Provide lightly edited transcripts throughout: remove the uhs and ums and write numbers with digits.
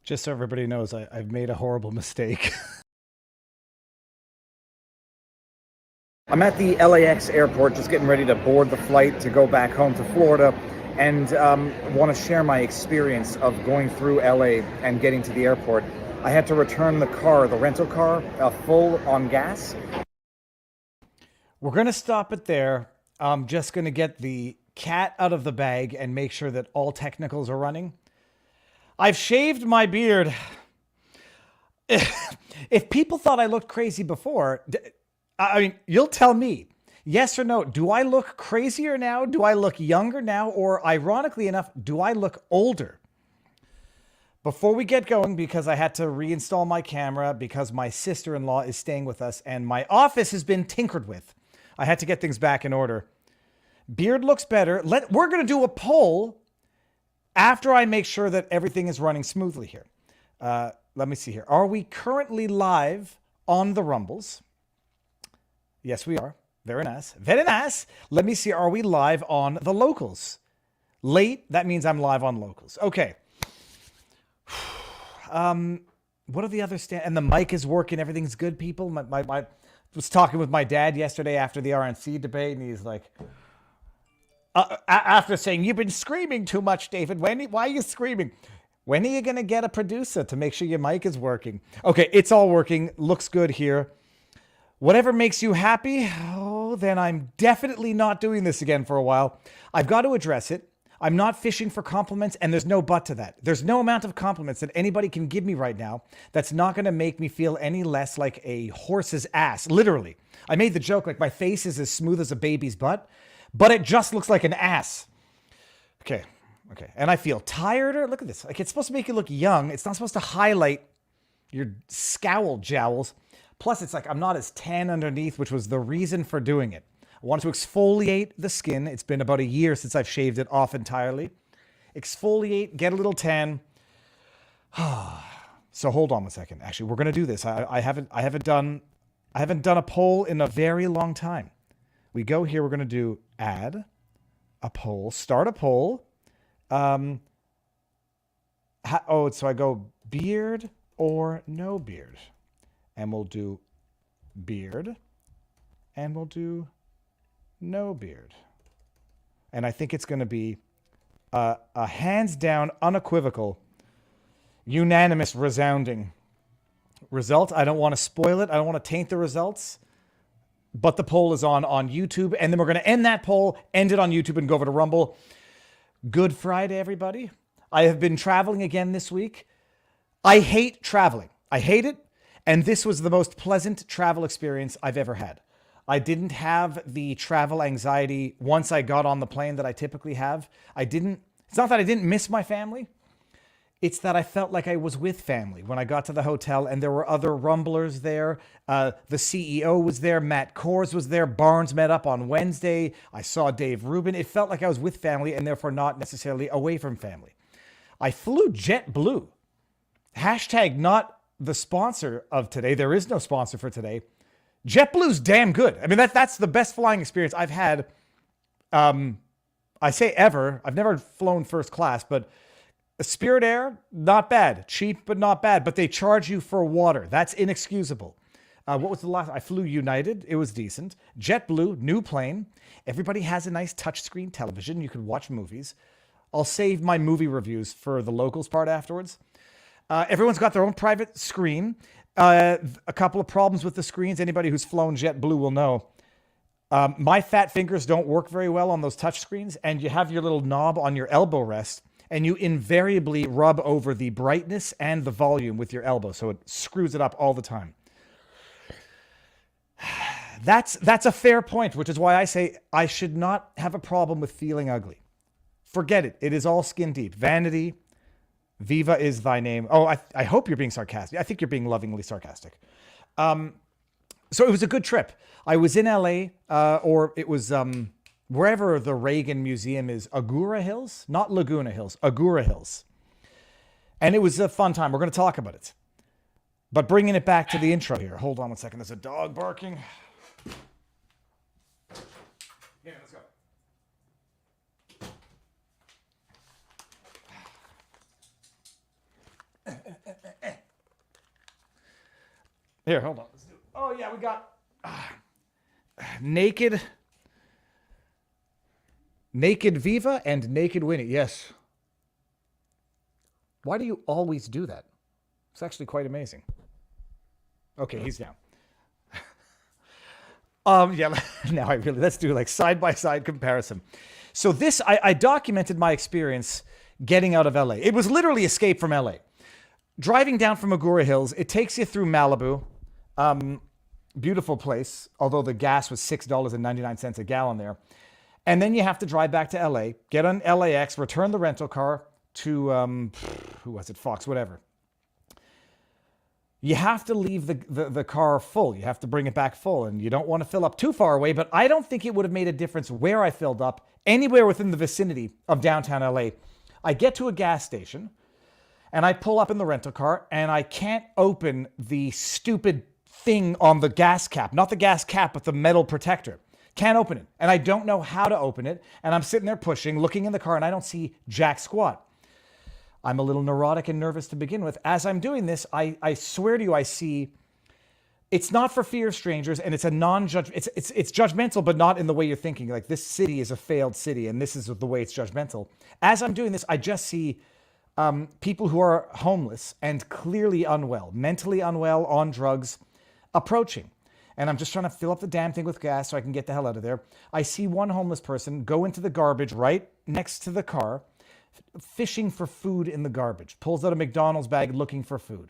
Just so everybody knows, I've made a horrible mistake. I'm at the LAX airport just getting ready to board the flight to go back home to Florida, and want to share my experience of going through LA and getting to the airport. I had to return the car, the rental car, full on gas. We're going to stop it there. I'm just going to get the cat out of the bag and make sure that all technicals are running. I've shaved my beard. If people thought I looked crazy before, I mean, you'll tell me, yes or no. Do I look crazier now? Do I look younger now? Or ironically enough, do I look older? Before we get going, because I had to reinstall my camera because my sister-in-law is staying with us and my office has been tinkered with. I had to get things back in order. Beard looks better. We're going to do a poll after I make sure that everything is running smoothly here. Let me see here. Are we currently live on the Rumbles? Yes, we are. Very nice. Very nice. Let me see. Are we live on the locals? Late. That means I'm live on locals. Okay. What are the other and the mic is working. Everything's good, people. I was talking with my dad yesterday after the RNC debate, and he's like, after saying, "You've been screaming too much, David. Why are you screaming? When are you going to get a producer to make sure your mic is working?" Okay, it's all working. Looks good here. Whatever makes you happy, then I'm definitely not doing this again for a while. I've got to address it. I'm not fishing for compliments, and there's no but to that. There's no amount of compliments that anybody can give me right now that's not going to make me feel any less like a horse's ass. Literally. I made the joke like my face is as smooth as a baby's butt, but it just looks like an ass. Okay. And I feel tireder. Look at this. Like, it's supposed to make you look young. It's not supposed to highlight your scowl jowls. Plus, it's like I'm not as tan underneath, which was the reason for doing it. I wanted to exfoliate the skin. It's been about a year since I've shaved it off entirely. Exfoliate, get a little tan. So hold on a second. Actually, we're gonna do this. I haven't done a poll in a very long time. We go here. We're gonna do add a poll, start a poll. So I go beard or no beard, and we'll do beard, and we'll do no beard. And I think it's going to be a hands down, unequivocal, unanimous, resounding result. I don't want to spoil it. I don't want to taint the results. But the poll is on YouTube. And then we're going to end that poll, end it on YouTube, and go over to Rumble. Good Friday, everybody. I have been traveling again this week. I hate traveling. I hate it. And this was the most pleasant travel experience I've ever had. I didn't have the travel anxiety once I got on the plane that I typically have. It's not that I didn't miss my family. It's that I felt like I was with family when I got to the hotel and there were other Rumblers there. The CEO was there. Matt Kors was there. Barnes met up on Wednesday. I saw Dave Rubin. It felt like I was with family and therefore not necessarily away from family. I flew JetBlue. Hashtag not the sponsor of today. There is no sponsor for today. JetBlue's damn good. I mean, that's the best flying experience I've had. I say ever. I've never flown first class, but Spirit Air, not bad. Cheap, but not bad. But they charge you for water. That's inexcusable. What was the last? I flew United. It was decent. JetBlue, new plane. Everybody has a nice touchscreen television. You can watch movies. I'll save my movie reviews for the locals part afterwards. Everyone's got their own private screen. A couple of problems with the screens. Anybody who's flown JetBlue will know. My fat fingers don't work very well on those touch screens, and you have your little knob on your elbow rest, and you invariably rub over the brightness and the volume with your elbow, so it screws it up all the time. That's a fair point, which is why I say I should not have a problem with feeling ugly. Forget it. It is all skin deep. Vanity. Viva is thy name. Oh, I hope you're being sarcastic. I think you're being lovingly sarcastic. So it was a good trip. I was in LA, or it was wherever the Reagan Museum is, Agoura Hills, not Laguna Hills, Agoura Hills. And it was a fun time. We're going to talk about it. But bringing it back to the intro here. Hold on one second. There's a dog barking. Yeah, let's go. Here, hold on. Oh, yeah, we got Naked Viva and Naked Winnie. Yes. Why do you always do that? It's actually quite amazing. Okay, he's down. Yeah, now let's do like side-by-side comparison. So this, I documented my experience getting out of LA. It was literally escape from LA. Driving down from Agoura Hills, it takes you through Malibu. Beautiful place, although the gas was $6.99 a gallon there. And then you have to drive back to LA, get on LAX, return the rental car to, who was it, Fox, whatever. You have to leave the car full. You have to bring it back full, and you don't want to fill up too far away, but I don't think it would have made a difference where I filled up, anywhere within the vicinity of downtown LA. I get to a gas station, and I pull up in the rental car, and I can't open the stupid thing on the gas cap. Not the gas cap, but the metal protector. Can't open it. And I don't know how to open it. And I'm sitting there pushing, looking in the car, and I don't see jack squat. I'm a little neurotic and nervous to begin with. As I'm doing this, I swear to you, I see, it's not for fear of strangers, and it's a non-judge, it's judgmental, but not in the way you're thinking. Like, this city is a failed city, and this is the way it's judgmental. As I'm doing this, I just see people who are homeless and clearly unwell, mentally unwell, on drugs, approaching. And I'm just trying to fill up the damn thing with gas so I can get the hell out of there. I see one homeless person go into the garbage right next to the car, fishing for food in the garbage, pulls out a McDonald's bag looking for food.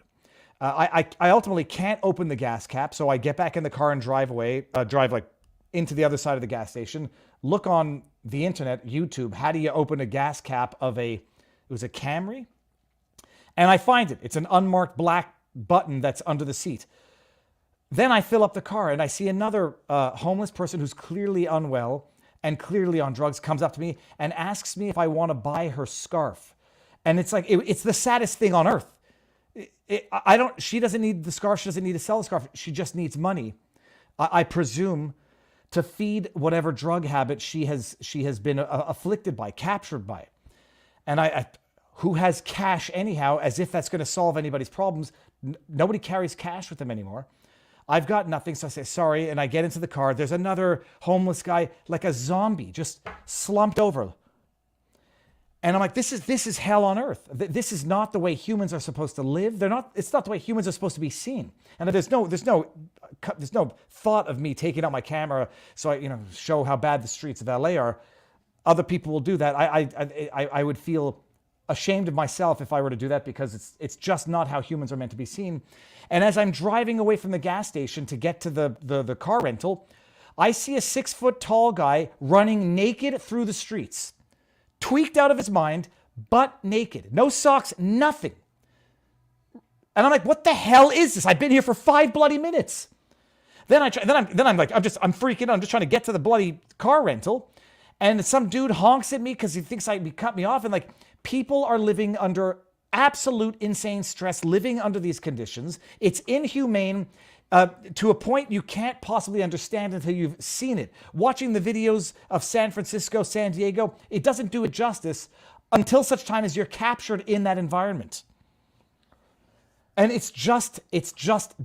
I ultimately can't open the gas cap, so I get back in the car and drive like into the other side of the gas station, look on the internet, YouTube, how do you open a gas cap of it was a Camry? And I find it. It's an unmarked black button that's under the seat. Then I fill up the car and I see another homeless person who's clearly unwell and clearly on drugs comes up to me and asks me if I want to buy her scarf. And it's like, it's the saddest thing on earth. She doesn't need the scarf. She doesn't need to sell the scarf. She just needs money. I presume to feed whatever drug habit she has been afflicted by, captured by. And who has cash anyhow, as if that's going to solve anybody's problems. Nobody carries cash with them anymore. I've got nothing, so I say, sorry, and I get into the car. There's another homeless guy, like a zombie, just slumped over. And I'm like, this is hell on earth. This is not the way humans are supposed to live. It's not the way humans are supposed to be seen. And there's no thought of me taking out my camera so I show how bad the streets of LA are. Other people will do that. I would feel ashamed of myself if I were to do that, because it's just not how humans are meant to be seen. And as I'm driving away from the gas station to get to the car rental, I see a 6-foot tall guy running naked through the streets, tweaked out of his mind, butt naked, no socks, nothing. And I'm like, what the hell is this? I've been here for 5 bloody minutes. Then I'm freaking out. I'm just trying to get to the bloody car rental, and some dude honks at me because he thinks he cut me off. And like, people are living under absolute insane stress, living under these conditions. It's inhumane to a point you can't possibly understand until you've seen it. Watching the videos of San Francisco, San Diego, it doesn't do it justice until such time as you're captured in that environment. And it's just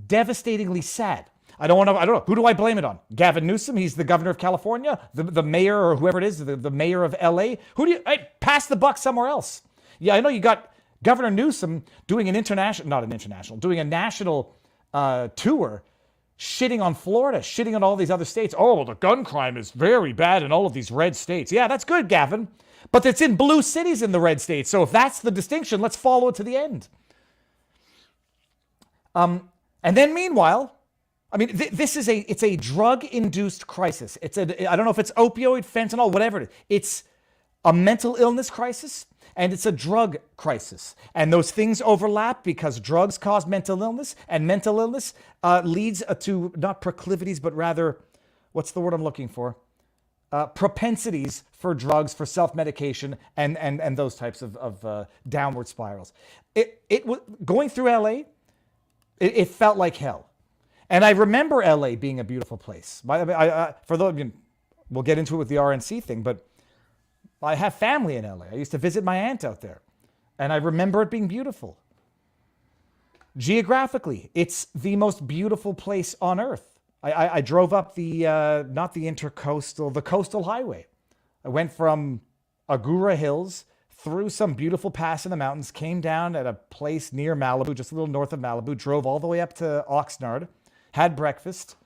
devastatingly sad. I don't know. Who do I blame it on? Gavin Newsom, he's the governor of California, the mayor or whoever it is, the mayor of LA. Pass the buck somewhere else. Yeah, I know you got Governor Newsom doing doing a national tour, shitting on Florida, shitting on all these other states. Oh, the gun crime is very bad in all of these red states. Yeah, that's good, Gavin. But it's in blue cities in the red states. So if that's the distinction, let's follow it to the end. And then meanwhile, I mean, it's a drug-induced crisis. I don't know if it's opioid, fentanyl, whatever it is. It's a mental illness crisis, and it's a drug crisis. And those things overlap because drugs cause mental illness, and mental illness leads to not proclivities, but rather, what's the word I'm looking for? Propensities for drugs, for self-medication, and those types of downward spirals. Going through LA, it felt like hell. And I remember LA being a beautiful place. We'll get into it with the RNC thing, but I have family in LA. I used to visit my aunt out there, and I remember it being beautiful. Geographically, it's the most beautiful place on earth. I drove up not the intercoastal, the coastal highway. I went from Agoura Hills through some beautiful pass in the mountains, came down at a place near Malibu, just a little north of Malibu, drove all the way up to Oxnard, had breakfast,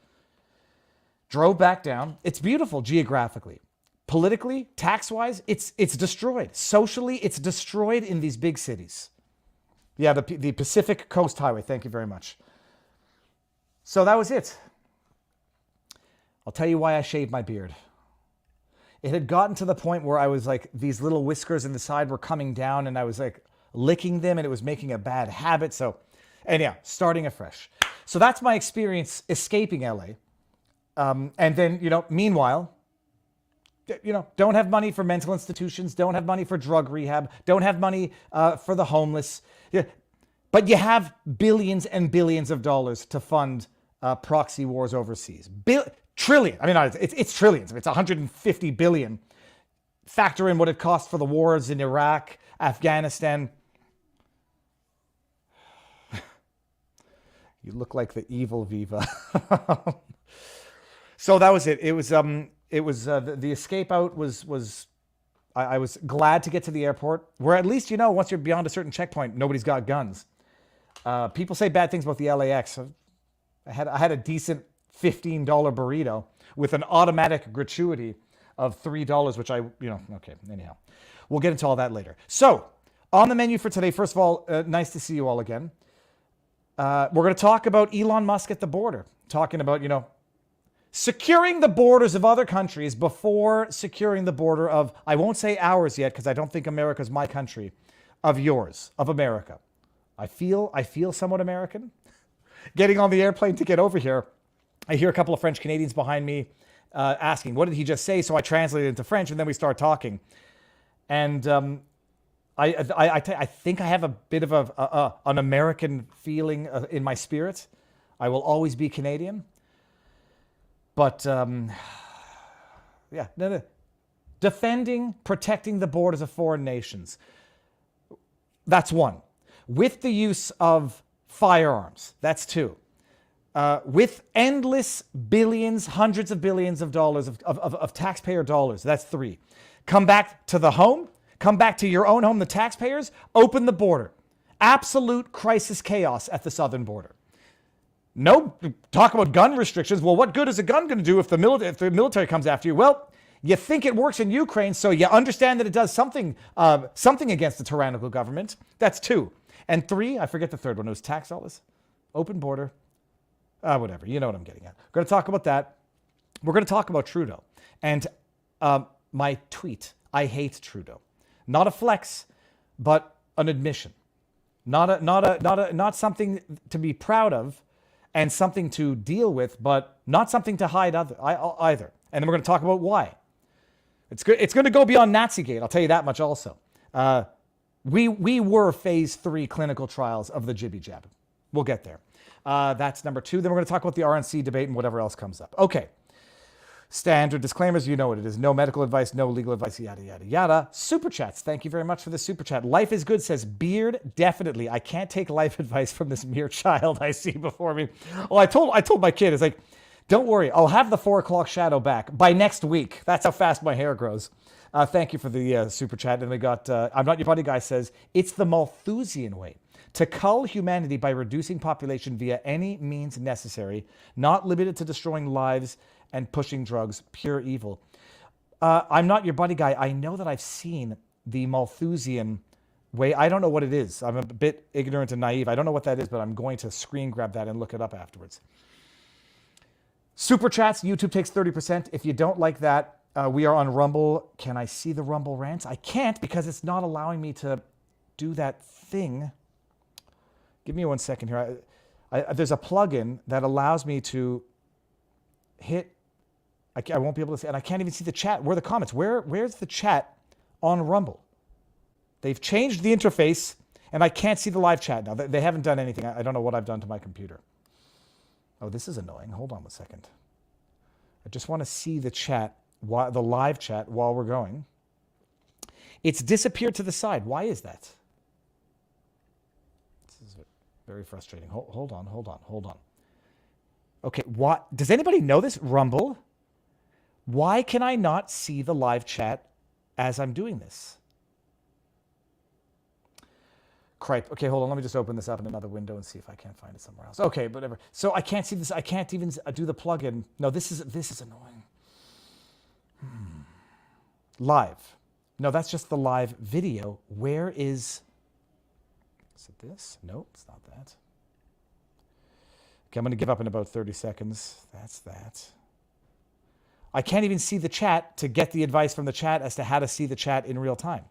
drove back down. It's beautiful geographically. Politically, tax-wise, it's destroyed. Socially, it's destroyed in these big cities. Yeah, the Pacific Coast Highway. Thank you very much. So that was it. I'll tell you why I shaved my beard. It had gotten to the point where I was like, these little whiskers in the side were coming down and I was like licking them and it was making a bad habit. So anyhow, starting afresh. So that's my experience escaping LA. And then, meanwhile, don't have money for mental institutions, don't have money for drug rehab, don't have money for the homeless. Yeah, but you have billions and billions of dollars to fund proxy wars overseas. Trillion. I mean, it's trillions. It's 150 billion. Factor in what it costs for the wars in Iraq, Afghanistan. You look like the evil Viva. So that was it. It was the escape out was I was glad to get to the airport where at least, once you're beyond a certain checkpoint, nobody's got guns. People say bad things about the LAX. I had a decent $15 burrito with an automatic gratuity of $3, which okay, anyhow. We'll get into all that later. So on the menu for today, first of all, nice to see you all again. We're going to talk about Elon Musk at the border, talking about, securing the borders of other countries before securing the border of, I won't say ours yet, because I don't think America's my country, of yours, of America. I feel somewhat American. Getting on the airplane to get over here, I hear a couple of French Canadians behind me asking, what did he just say? So I translate it into French and then we start talking. And I think I have a bit of an American feeling in my spirit. I will always be Canadian. But, no. Defending, protecting the borders of foreign nations. That's one. With the use of firearms. That's two. With endless billions, hundreds of billions of dollars of taxpayer dollars. That's three. Come back to the home. Come back to your own home, the taxpayers. Open the border. Absolute crisis chaos at the southern border. No, talk about gun restrictions. Well, what good is a gun going to do if the military comes after you? Well, you think it works in Ukraine, so you understand that it does something against the tyrannical government. That's two. And three, I forget the third one. It was tax dollars, open border, whatever. You know what I'm getting at. We're going to talk about that. We're going to talk about Trudeau and my tweet. I hate Trudeau. Not a flex, but an admission. Not something to be proud of. And something to deal with, but not something to hide either. And then we're going to talk about why. It's going to go beyond Nazigate. I'll tell you that much also. We were phase 3 clinical trials of the jibby jab. We'll get there. That's number 2. Then we're going to talk about the RNC debate and whatever else comes up. Okay. Standard disclaimers, you know what it is. No medical advice, no legal advice, yada, yada, yada. Super chats. Thank you very much for the super chat. Life is good says, beard, definitely. I can't take life advice from this mere child I see before me. Well, I told my kid, it's like, don't worry, I'll have the 4 o'clock shadow back by next week. That's how fast my hair grows. Thank you for the super chat. And we got, I'm Not Your Buddy Guy says, it's the Malthusian way. To cull humanity by reducing population via any means necessary, not limited to destroying lives and pushing drugs, pure evil. I'm Not Your Buddy Guy. I know that I've seen the Malthusian way. I don't know what it is. I'm a bit ignorant and naive. I don't know what that is, but I'm going to screen grab that and look it up afterwards. Super chats, YouTube takes 30%. If you don't like that, we are on Rumble. Can I see the Rumble rants? I can't because it's not allowing me to do that thing. Give me 1 second here. There's a plugin that allows me to hit. I won't be able to see, and I can't even see the chat. Where are the comments? Where's the chat on Rumble? They've changed the interface, and I can't see the live chat now. They haven't done anything. I don't know what I've done to my computer. Oh, this is annoying. Hold on 1 second. I just want to see the chat, the live chat, while we're going. It's disappeared to the side. Why is that? This is it. Very frustrating. Hold on. Okay, what? Does anybody know this? Rumble? Why can I not see the live chat as I'm doing this? Cripe. Okay, hold on. Let me just open this up in another window and see if I can't find it somewhere else. Okay, whatever. So I can't see this. I can't even do the plugin. No, this is annoying. Live. No, that's just the live video. Where is it this? Nope, it's not that. Okay, I'm going to give up in about 30 seconds. That's that. I can't even see the chat to get the advice from the chat as to how to see the chat in real time.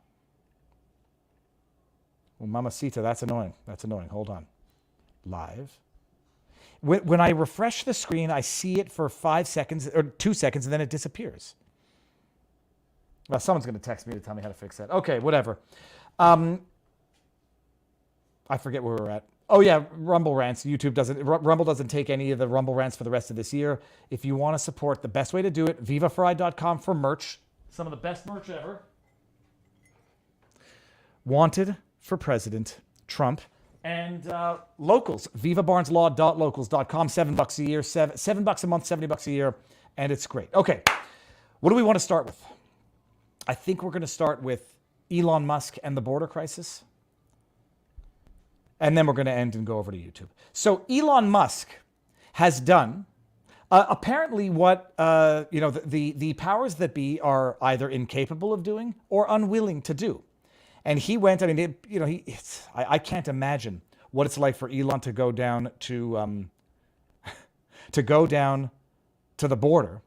Well, Mamacita, that's annoying. That's annoying. Hold on. Live. When I refresh the screen, I see it for 5 seconds or 2 seconds, and then it disappears. Well, someone's going to text me to tell me how to fix that. Okay, whatever. I forget where we're at. Oh yeah, Rumble rants. Rumble doesn't take any of the Rumble rants for the rest of this year. If you want to support, the best way to do it, vivafrei.com for merch. Some of the best merch ever. Wanted for President Trump. And locals, vivabarneslaw.locals.com, $7 a year, $7 a month, $70 a year, and it's great. Okay, what do we want to start with? I think we're going to start with Elon Musk and the border crisis. And then we're going to end and go over to YouTube. So Elon Musk has done apparently what the powers that be are either incapable of doing or unwilling to do. And he went. I mean, I can't imagine what it's like for Elon to go down to the border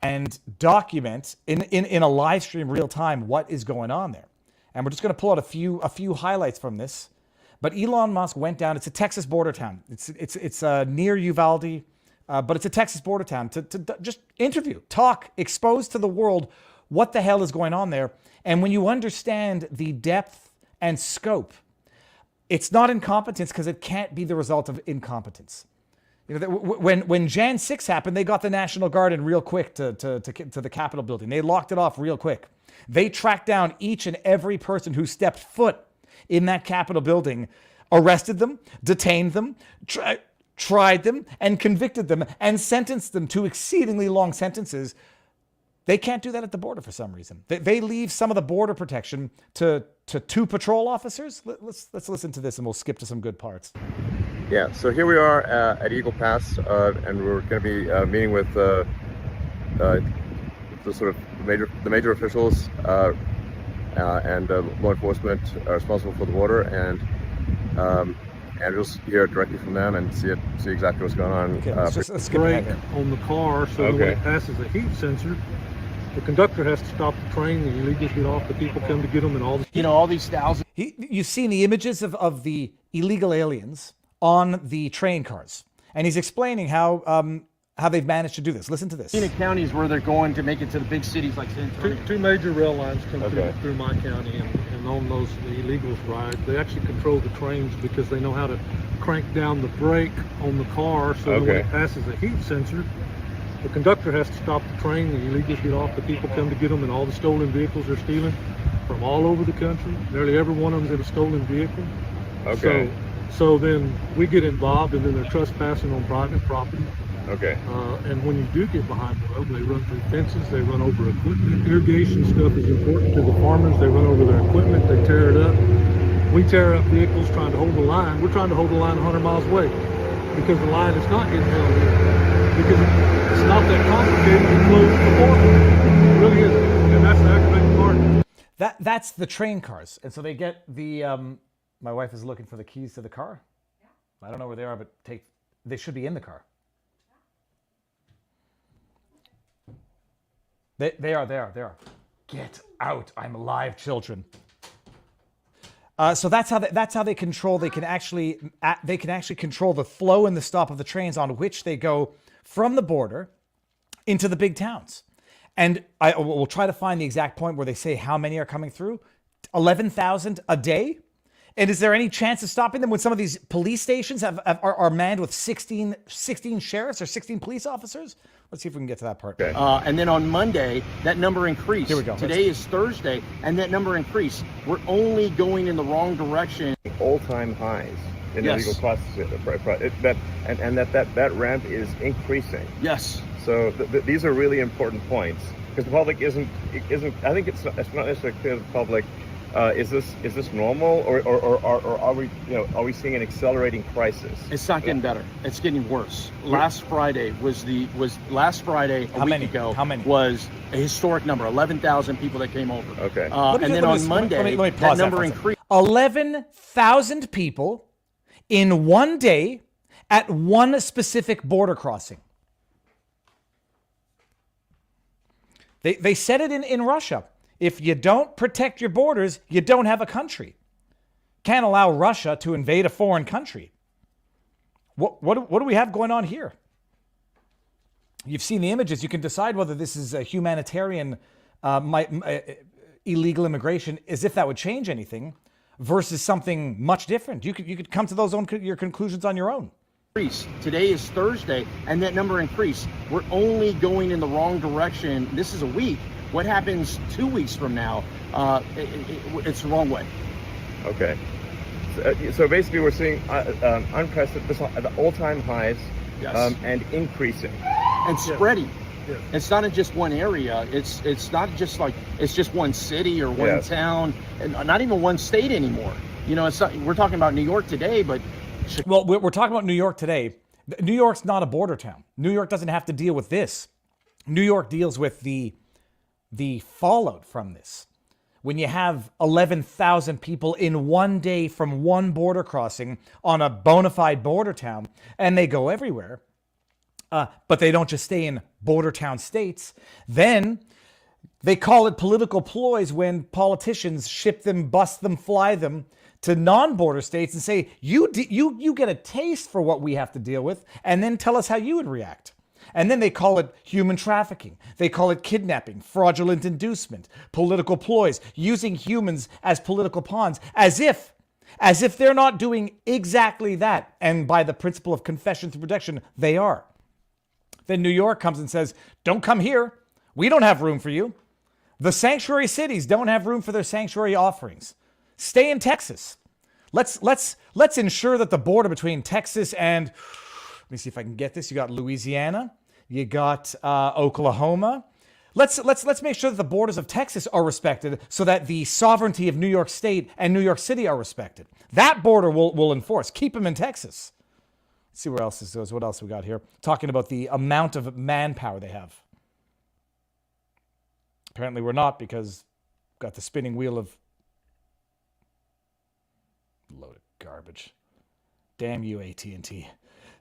and document in a live stream real time what is going on there. And we're just going to pull out a few highlights from this. But Elon Musk went down. It's a Texas border town. It's near Uvalde, but it's a Texas border town to just interview, talk, expose to the world what the hell is going on there. And when you understand the depth and scope, it's not incompetence because it can't be the result of incompetence. You know, when Jan 6 happened, they got the National Guard in real quick to the Capitol building. They locked it off real quick. They tracked down each and every person who stepped foot in that Capitol building, arrested them, detained them, tried them, and convicted them, and sentenced them to exceedingly long sentences. They can't do that at the border for some reason. They leave some of the border protection to 2 patrol officers. Let's listen to this, and we'll skip to some good parts. Yeah, so here we are at Eagle Pass, and we're going to be meeting with the sort of major officials and law enforcement responsible for the border, and we'll hear directly from them and see exactly what's going on. Okay, let's skip brake ahead on the car, so that when it passes a heat sensor, the conductor has to stop the train, the illegals get off, the people come to get them, and all these thousands. You've seen the images of the illegal aliens on the train cars, and he's explaining how they've managed to do this. Listen to this. In counties where they're going to make it to the big cities like San Antonio. Two major rail lines come through my county, and on those the illegals ride. They actually control the trains because they know how to crank down the brake on the car, so that when it passes a heat sensor, the conductor has to stop the train, the illegals get off, the people come to get them, and all the stolen vehicles they're stealing from all over the country. Nearly every one of them's in a stolen vehicle. Okay. So then we get involved, and then they're trespassing on private property. Okay. And when you do get behind the road, they run through fences, they run over equipment. Irrigation stuff is important to the farmers. They run over their equipment, they tear it up. We tear up vehicles trying to hold the line. We're trying to hold the line 100 miles away because the line is not getting held here. Because it's not that complicated to close the border. It really isn't. And that's the aggravating part. That's the train cars. And so they get the... my wife is looking for the keys to the car. I don't know where they are, but they should be in the car. They are. Get out! I'm alive, children. So that's how they control. They can actually control the flow and the stop of the trains on which they go from the border into the big towns. And I will try to find the exact point where they say how many are coming through. 11,000 a day. And is there any chance of stopping them when some of these police stations are manned with 16 sheriffs or 16 police officers? Let's see if we can get to that part. Okay. And then on Monday, that number increased. Here we go. Today is Thursday, and that number increased. We're only going in the wrong direction. All-time highs in Yes. illegal processing. That ramp is increasing. Yes. So these are really important points because the public isn't. I think it's not necessarily clear to the public. Is this normal, or are we seeing an accelerating crisis? It's not getting better. It's getting worse. Last Friday last Friday a week ago. How many? Was a historic number, 11,000 people that came over. Okay. And then on Monday, let me pause that number for a second. increased. 11,000 people in one day at one specific border crossing. They said it in Russia. If you don't protect your borders, you don't have a country. Can't allow Russia to invade a foreign country. What do we have going on here? You've seen the images. You can decide whether this is a humanitarian illegal immigration, as if that would change anything, versus something much different. You could come to your conclusions on your own. Today is Thursday, and that number increased. We're only going in the wrong direction. This is a week. What happens 2 weeks from now? It's the wrong way. Okay. So basically, we're seeing unprecedented, the all-time highs, Yes. and increasing. And spreading. Yeah. It's not in just one area. It's not just like it's just one city or one Yes. town, and not even one state anymore. It's not, we're talking about New York today, but Well, we're talking about New York today. New York's not a border town. New York doesn't have to deal with this. New York deals with the fallout from this. When you have 11,000 people in one day from one border crossing on a bona fide border town, and they go everywhere, but they don't just stay in border town states, then they call it political ploys when politicians ship them, bust them, fly them to non-border states and say, you get a taste for what we have to deal with, and then tell us how you would react. And then they call it human trafficking. They call it kidnapping, fraudulent inducement, political ploys, using humans as political pawns, as if they're not doing exactly that. And by the principle of confession through protection, they are. Then New York comes and says, don't come here. We don't have room for you. The sanctuary cities don't have room for their sanctuary offerings. Stay in Texas. Let's ensure that the border between Texas and, let me see if I can get this. You got Louisiana. You got Oklahoma. Let's make sure that the borders of Texas are respected so that the sovereignty of New York State and New York City are respected. That border will enforce. Keep them in Texas. Let's see where else this goes. What else we got here? Talking about the amount of manpower they have. Apparently we're not, because we've got the spinning wheel of load of garbage. Damn you, AT&T.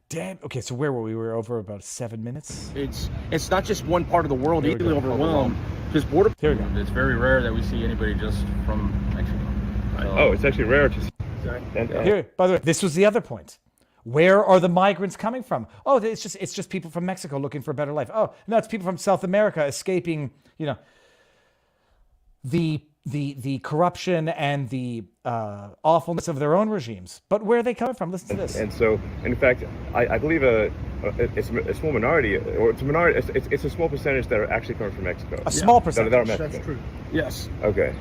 Damn. Okay, so where were we? We were over about 7 minutes. it's not just one part of the world Here we easily go. overwhelmed. Because border. Here we go. It's very rare that we see anybody just from Mexico. So, Oh, it's actually rare to see. And, Here, by the way, this was the other point. Where are the migrants coming from? Oh, it's just people from Mexico looking for a better life. Oh, no, it's people from South America escaping, the corruption and the awfulness of their own regimes. But where are they coming from? Listen to this. And so, in fact, I believe it's a small minority, or it's a minority. It's a small percentage that are actually coming from Mexico. A small That percentage. are Mexican. That's true. Yes. Okay.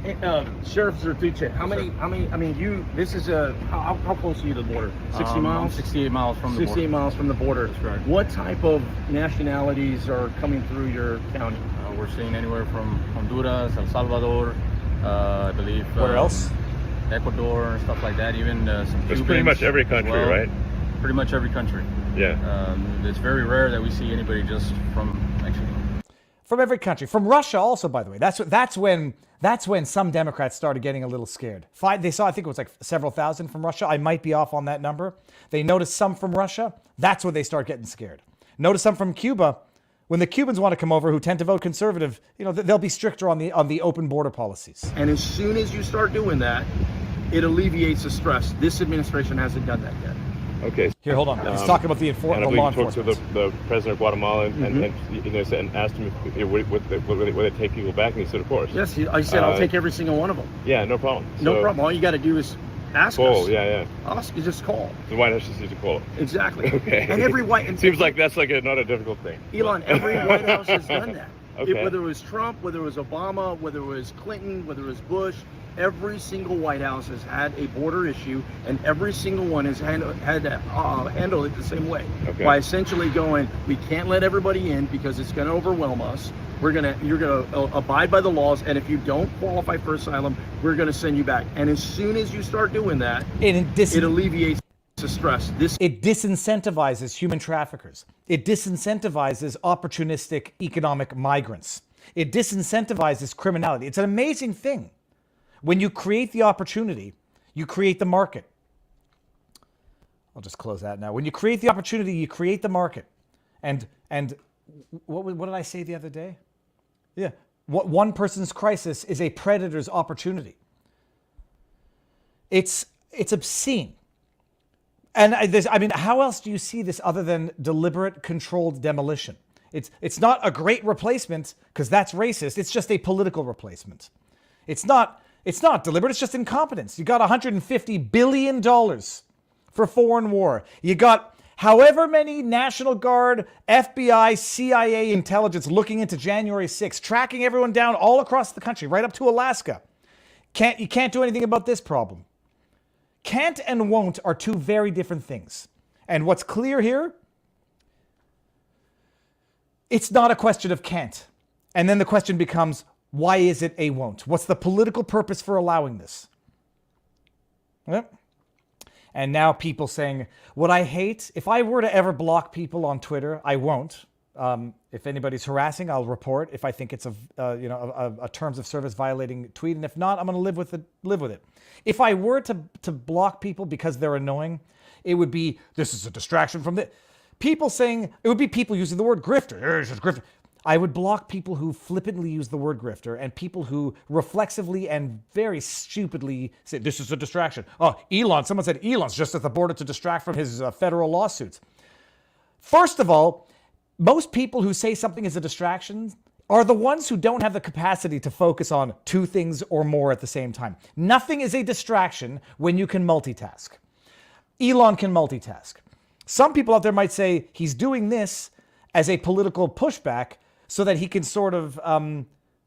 Sheriff Zertuche, how many, I mean, this is how close are you to the border? 60 miles? 68 miles from the 68 border. miles from the border. That's right. What type of nationalities are coming through your county? We're seeing anywhere from Honduras, El Salvador, I believe. Where else? Ecuador and stuff like that. Even some It's Cubans pretty much every as country, well. right? Pretty much every country. Yeah. It's very rare that we see anybody just from Mexico. From every country. From Russia also, by the way. That's when some Democrats started getting a little scared. They saw, I think it was like several thousand from Russia. I might be off on that number. They noticed some from Russia. That's when they start getting scared. Notice some from Cuba. When the Cubans want to come over, who tend to vote conservative, they'll be stricter on the open border policies. And as soon as you start doing that, it alleviates the stress. This administration hasn't done that yet. Okay. Here, hold on. He's talking about the And I law believe you talked to enforcement. the president of Guatemala and asked him if, would they take people back, and he said, of course. Yes, I said I'll take every single one of them. Yeah, no problem. No So, problem. All you got to do is ask Call, us. yeah. Ask, you just call. The White House just needs to call. Exactly. Okay. And every white... And Seems like that's not a difficult thing. Elon, every White House has done that. Okay. Whether it was Trump, whether it was Obama, whether it was Clinton, whether it was Bush, every single White House has had a border issue, and every single one has had to handle it the same way. Okay. By essentially going, we can't let everybody in because it's going to overwhelm us. You're gonna abide by the laws, and if you don't qualify for asylum, we're going to send you back. And as soon as you start doing that, it alleviates the stress. It disincentivizes human traffickers. It disincentivizes opportunistic economic migrants. It disincentivizes criminality. It's an amazing thing. When you create the opportunity, you create the market. I'll just close that now. When you create the opportunity, you create the market. And what did I say the other day? Yeah. What one person's crisis is a predator's opportunity. It's obscene. And I mean, how else do you see this other than deliberate, controlled demolition? It's not a great replacement because that's racist. It's just a political replacement. It's not deliberate. It's just incompetence. You got $150 billion for foreign war. You got however many National Guard, FBI, CIA intelligence looking into January 6th, tracking everyone down all across the country, right up to Alaska. You can't do anything about this problem. Can't and won't are two very different things. And what's clear here, it's not a question of can't. And then the question becomes, why is it a won't? What's the political purpose for allowing this? Yep. And now people saying, what I hate, if I were to ever block people on Twitter, I won't. If anybody's harassing, I'll report if I think it's a terms of service violating tweet. And if not, I'm going to live with it. If I were to block people because they're annoying, it would be, this is a distraction from the people saying, it would be people using the word grifter. It's just grifter. I would block people who flippantly use the word grifter and people who reflexively and very stupidly say, this is a distraction. Oh, someone said Elon's just at the border to distract from his federal lawsuits. First of all, most people who say something is a distraction are the ones who don't have the capacity to focus on two things or more at the same time. Nothing is a distraction when you can multitask. Elon can multitask. Some people out there might say he's doing this as a political pushback so that he can sort of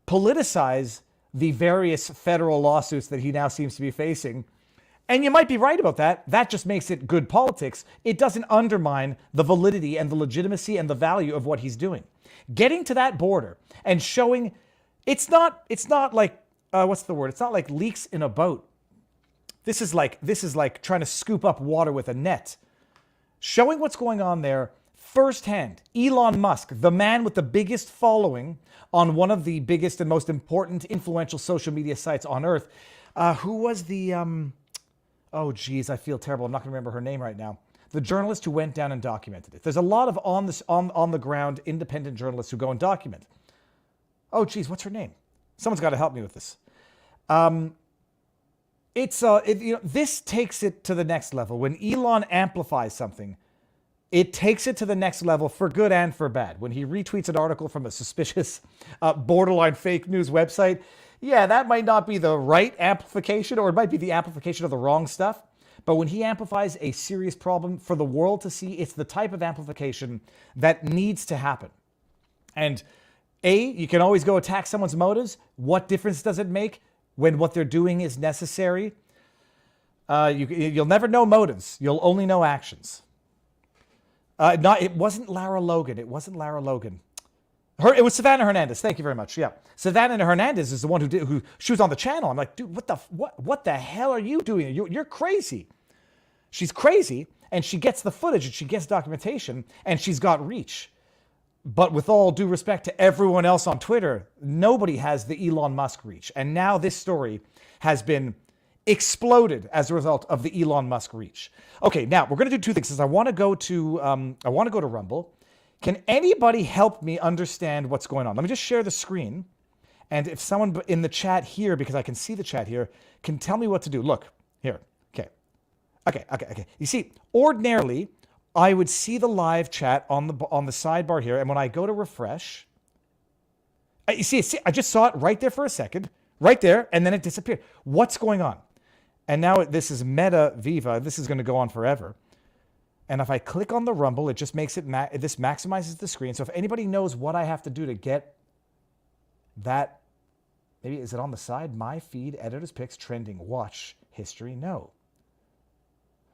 politicize the various federal lawsuits that he now seems to be facing. And you might be right about that. That just makes it good politics. It doesn't undermine the validity and the legitimacy and the value of what he's doing. Getting to that border and showing it's not like what's the word? It's not like leaks in a boat. This is like trying to scoop up water with a net. Showing what's going on there firsthand. Elon Musk, the man with the biggest following on one of the biggest and most important influential social media sites on earth. Who was the oh geez, I feel terrible. I'm not going to remember her name right now. The journalist who went down and documented it. There's a lot of on the ground independent journalists who go and document. Oh geez, what's her name? Someone's got to help me with this. This takes it to the next level. When Elon amplifies something, it takes it to the next level for good and for bad. When he retweets an article from a suspicious, borderline fake news website, yeah, that might not be the right amplification, or it might be the amplification of the wrong stuff. But when he amplifies a serious problem for the world to see, it's the type of amplification that needs to happen. And you can always go attack someone's motives. What difference does it make when what they're doing is necessary? You'll never know motives. You'll only know actions. It wasn't Lara Logan. It wasn't Lara Logan. It was Savannah Hernandez. Thank you very much. Yeah, Savannah Hernandez is the one who she was on the channel. I'm like, dude, what the hell are you doing? You're crazy. She's crazy, and she gets the footage and she gets documentation, and she's got reach. But with all due respect to everyone else on Twitter, nobody has the Elon Musk reach. And now this story has been exploded as a result of the Elon Musk reach. Okay, now we're going to do two things. I want to go to Rumble. Can anybody help me understand what's going on? Let me just share the screen. And if someone in the chat here, because I can see the chat here, can tell me what to do. Look, here. Okay. You see, ordinarily, I would see the live chat on the sidebar here. And when I go to refresh, you see, I just saw it right there for a second. Right there. And then it disappeared. What's going on? And now this is Meta Viva. This is going to go on forever. And if I click on the Rumble, it just makes it, this maximizes the screen. So if anybody knows what I have to do to get That, maybe, is it on the side? My feed, editor's picks, trending, watch, history, no.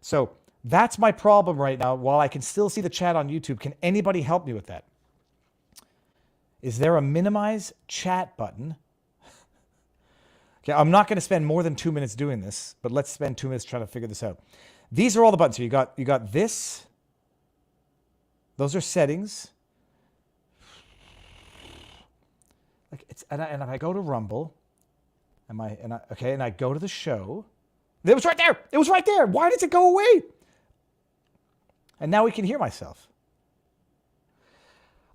So that's my problem right now. While I can still see the chat on YouTube, can anybody help me with that? Is there a minimize chat button? Okay, I'm not going to spend more than 2 minutes doing this, but let's spend 2 minutes trying to figure this out. These are all the buttons. So you got this. Those are settings. Like and if I go to Rumble, and I go to the show. It was right there. It was right there. Why does it go away? And now we can hear myself.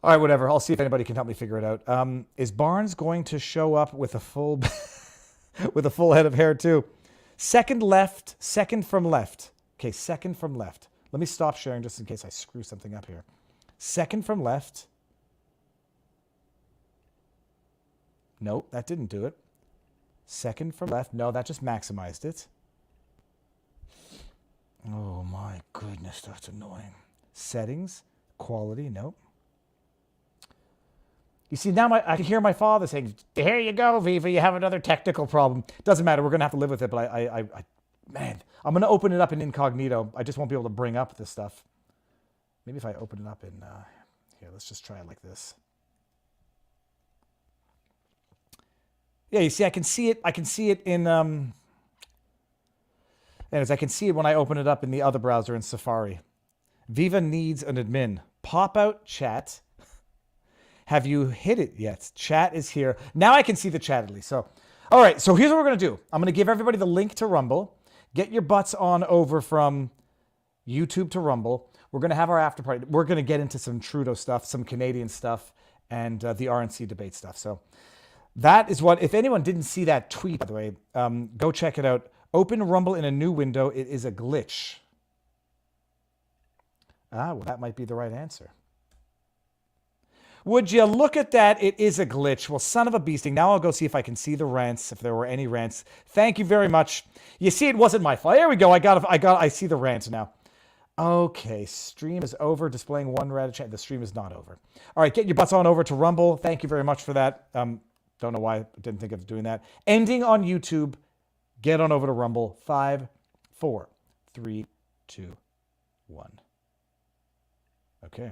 All right, whatever. I'll see if anybody can help me figure it out. Is Barnes going to show up with a full with a full head of hair too? Second left, second from left. Okay, second from left. Let me stop sharing just in case I screw something up here. Second from left. Nope, that didn't do it. Second from left. No, that just maximized it. Oh my goodness, that's annoying. Settings, quality, nope. You see, now I can hear my father saying, here you go, Viva, you have another technical problem. Doesn't matter, we're going to have to live with it, but man, I'm going to open it up in incognito. I just won't be able to bring up this stuff. Maybe if I open it up in, here, let's just try it like this. Yeah, you see, I can see it in, anyways, I can see it when I open it up in the other browser in Safari. Viva needs an admin. Pop out chat. Have you hit it yet? Chat is here. Now I can see the chat at least. So, all right. So here's what we're going to do. I'm going to give everybody the link to Rumble. Get your butts on over from YouTube to Rumble. We're going to have our after party. We're going to get into some Trudeau stuff, some Canadian stuff, and the RNC debate stuff. So that is what, if anyone didn't see that tweet, by the way, go check it out. Open Rumble in a new window. It is a glitch. Well, that might be the right answer. Would you look at that? It is a glitch. Well, son of a beasting. Now I'll go see if I can see the rants, if there were any rants. Thank you very much. You see, it wasn't my fault. There we go. I see the rants now. Okay, stream is over. Displaying one red chat. The stream is not over. All right, get your butts on over to Rumble. Thank you very much for that. Don't know why I didn't think of doing that. Ending on YouTube. Get on over to Rumble. 5, 4, 3, 2, 1. Okay.